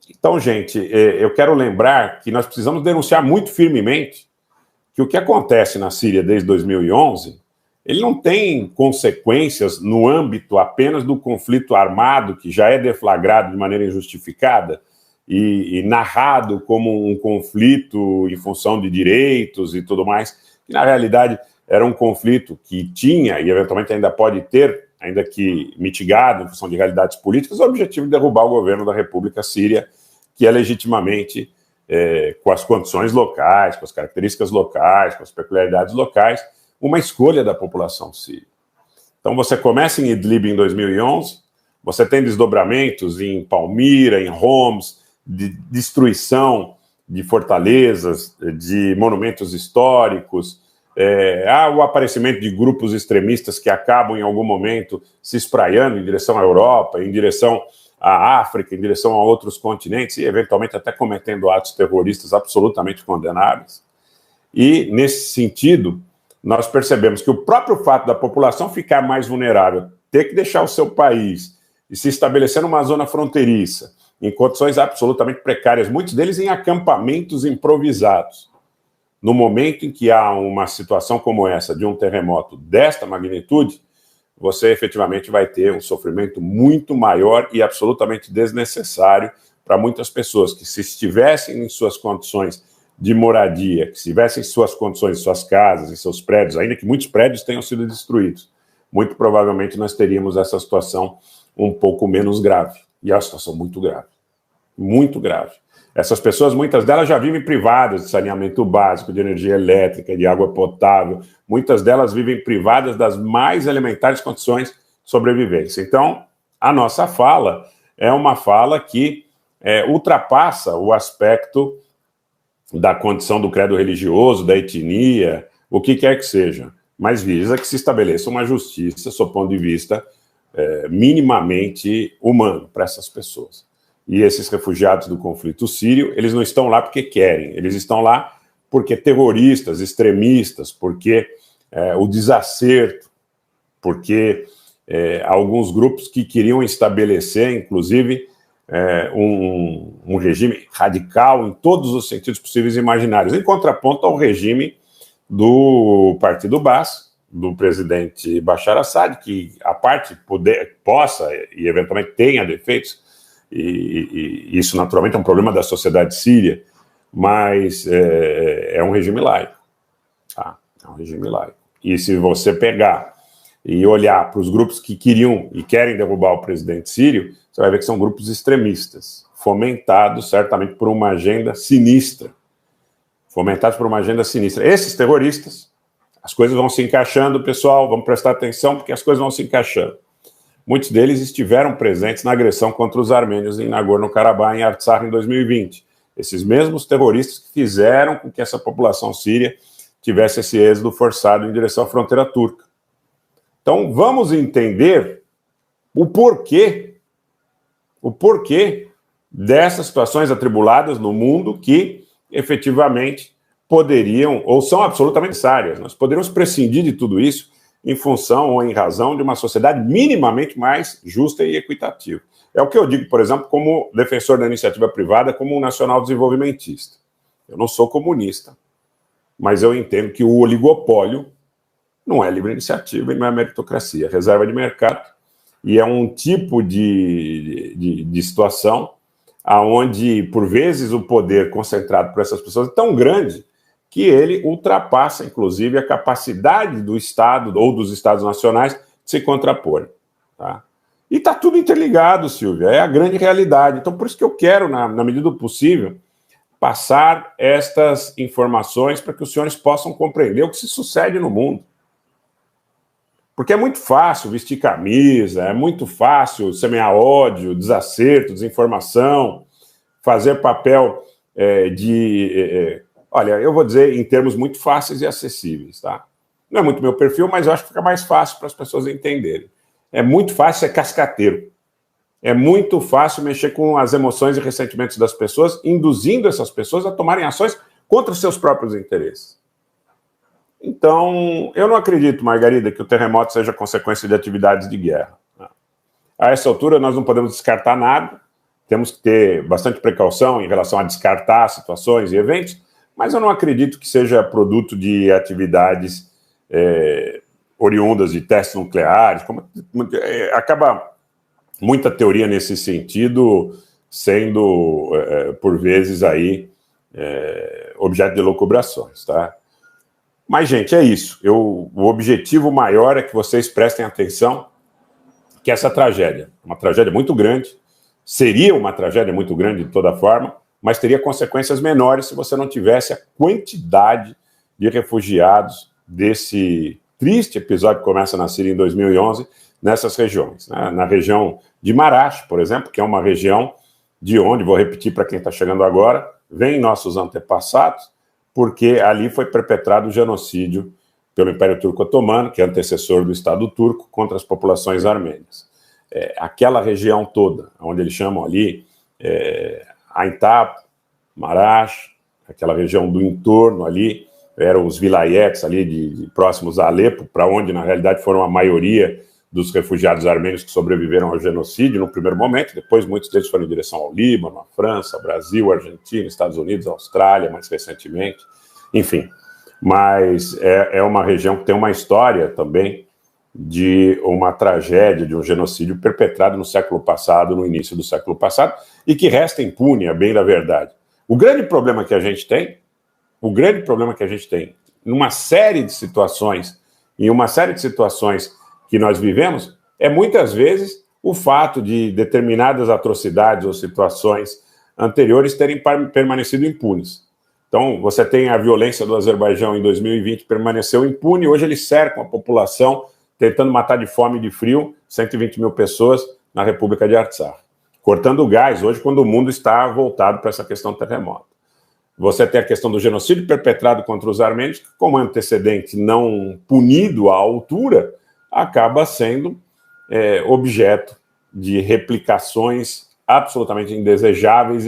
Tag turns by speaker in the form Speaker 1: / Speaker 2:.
Speaker 1: Então, gente, eu quero lembrar que nós precisamos denunciar muito firmemente que o que acontece na Síria desde 2011, ele não tem consequências no âmbito apenas do conflito armado, que já é deflagrado de maneira injustificada e narrado como um conflito em função de direitos e tudo mais, que na realidade era um conflito que tinha, e eventualmente ainda pode ter, ainda que mitigado em função de realidades políticas, o objetivo de derrubar o governo da República Síria, que é legitimamente, com as condições locais, com as características locais, com as peculiaridades locais, uma escolha da população síria. Então você começa em Idlib em 2011, você tem desdobramentos em Palmira, em Homs, de destruição de fortalezas, de monumentos históricos, há o aparecimento de grupos extremistas que acabam em algum momento se espraiando em direção à Europa, em direção à África, em direção a outros continentes e eventualmente até cometendo atos terroristas absolutamente condenáveis. E nesse sentido, nós percebemos que o próprio fato da população ficar mais vulnerável, ter que deixar o seu país e se estabelecer numa zona fronteiriça, em condições absolutamente precárias, muitos deles em acampamentos improvisados. No momento em que há uma situação como essa, de um terremoto desta magnitude, você efetivamente vai ter um sofrimento muito maior e absolutamente desnecessário para muitas pessoas que, se estivessem em suas condições de moradia, que estivessem em suas condições, em suas casas, em seus prédios, ainda que muitos prédios tenham sido destruídos, muito provavelmente nós teríamos essa situação um pouco menos grave. E é uma situação muito grave. Muito grave. Essas pessoas, muitas delas já vivem privadas de saneamento básico, de energia elétrica, de água potável. Muitas delas vivem privadas das mais elementares condições de sobrevivência. Então, a nossa fala é uma fala que ultrapassa o aspecto da condição do credo religioso, da etnia, o que quer que seja, mas visa que se estabeleça uma justiça, sob o ponto de vista minimamente humano para essas pessoas. E esses refugiados do conflito sírio, eles não estão lá porque querem, eles estão lá porque terroristas, extremistas, porque o desacerto, porque alguns grupos que queriam estabelecer, inclusive, um regime radical em todos os sentidos possíveis e imaginários, em contraponto ao regime do Partido Baas, do presidente Bashar Assad, que a parte possa e eventualmente tenha defeitos, e isso naturalmente é um problema da sociedade síria, mas é um regime laico, tá? É um regime laico. E se você pegar e olhar para os grupos que queriam e querem derrubar o presidente sírio, você vai ver que são grupos extremistas, fomentados certamente por uma agenda sinistra. Fomentados por uma agenda sinistra. Esses terroristas, as coisas vão se encaixando, pessoal, vamos prestar atenção, porque as coisas vão se encaixando. Muitos deles estiveram presentes na agressão contra os armênios em Nagorno-Karabakh, em Artsakh, em 2020. Esses mesmos terroristas que fizeram com que essa população síria tivesse esse êxodo forçado em direção à fronteira turca. Então, vamos entender o porquê dessas situações atribuladas no mundo que, efetivamente, poderiam, ou são absolutamente necessárias. Nós poderíamos prescindir de tudo isso em função ou em razão de uma sociedade minimamente mais justa e equitativa. É o que eu digo, por exemplo, como defensor da iniciativa privada, como um nacional desenvolvimentista. Eu não sou comunista, mas eu entendo que o oligopólio não é livre iniciativa e não é meritocracia, é reserva de mercado, e é um tipo de situação onde, por vezes, o poder concentrado por essas pessoas é tão grande que ele ultrapassa, inclusive, a capacidade do Estado ou dos Estados nacionais de se contrapor. Tá? E está tudo interligado, Silvia, é a grande realidade. Então, por isso que eu quero, na medida do possível, passar estas informações para que os senhores possam compreender o que se sucede no mundo. Porque é muito fácil vestir camisa, é muito fácil semear ódio, desacerto, desinformação, fazer papel olha, eu vou dizer em termos muito fáceis e acessíveis, tá? Não é muito meu perfil, mas eu acho que fica mais fácil para as pessoas entenderem. É muito fácil ser cascateiro. É muito fácil mexer com as emoções e ressentimentos das pessoas, induzindo essas pessoas a tomarem ações contra os seus próprios interesses. Então, eu não acredito, Margarida, que o terremoto seja consequência de atividades de guerra. A essa altura, nós não podemos descartar nada, temos que ter bastante precaução em relação a descartar situações e eventos, mas eu não acredito que seja produto de atividades oriundas de testes nucleares. Acaba muita teoria nesse sentido sendo, por vezes, aí, objeto de elucubrações, tá? Mas, gente, é isso. O objetivo maior é que vocês prestem atenção que essa tragédia, uma tragédia muito grande, seria uma tragédia muito grande de toda forma, mas teria consequências menores se você não tivesse a quantidade de refugiados desse triste episódio que começa na Síria em 2011, nessas regiões. Né? Na região de Marash, por exemplo, que é uma região de onde, vou repetir para quem está chegando agora, vêm nossos antepassados, porque ali foi perpetrado o genocídio pelo Império Turco Otomano, que é antecessor do Estado Turco, contra as populações armênias. Aquela região toda, onde eles chamam ali Aintab, Marash, aquela região do entorno ali, eram os vilayetes ali de próximos a Alepo, para onde, na realidade, foram a maioria dos refugiados armênios que sobreviveram ao genocídio no primeiro momento. Depois, muitos deles foram em direção ao Líbano, à França, ao Brasil, Argentina, Estados Unidos, Austrália, mais recentemente. Enfim, mas é uma região que tem uma história também de uma tragédia, de um genocídio perpetrado no século passado, no início do século passado, e que resta impune, a bem da verdade. O grande problema que a gente tem, numa série de situações, em uma série de situações que nós vivemos, é muitas vezes o fato de determinadas atrocidades ou situações anteriores terem permanecido impunes. Então, você tem a violência do Azerbaijão em 2020, permaneceu impune, hoje eles cercam a população, tentando matar de fome e de frio 120 mil pessoas na República de Artsakh. Cortando o gás hoje, quando o mundo está voltado para essa questão do terremoto. Você tem a questão do genocídio perpetrado contra os armênios, que, como antecedente não punido à altura, acaba sendo objeto de replicações absolutamente indesejáveis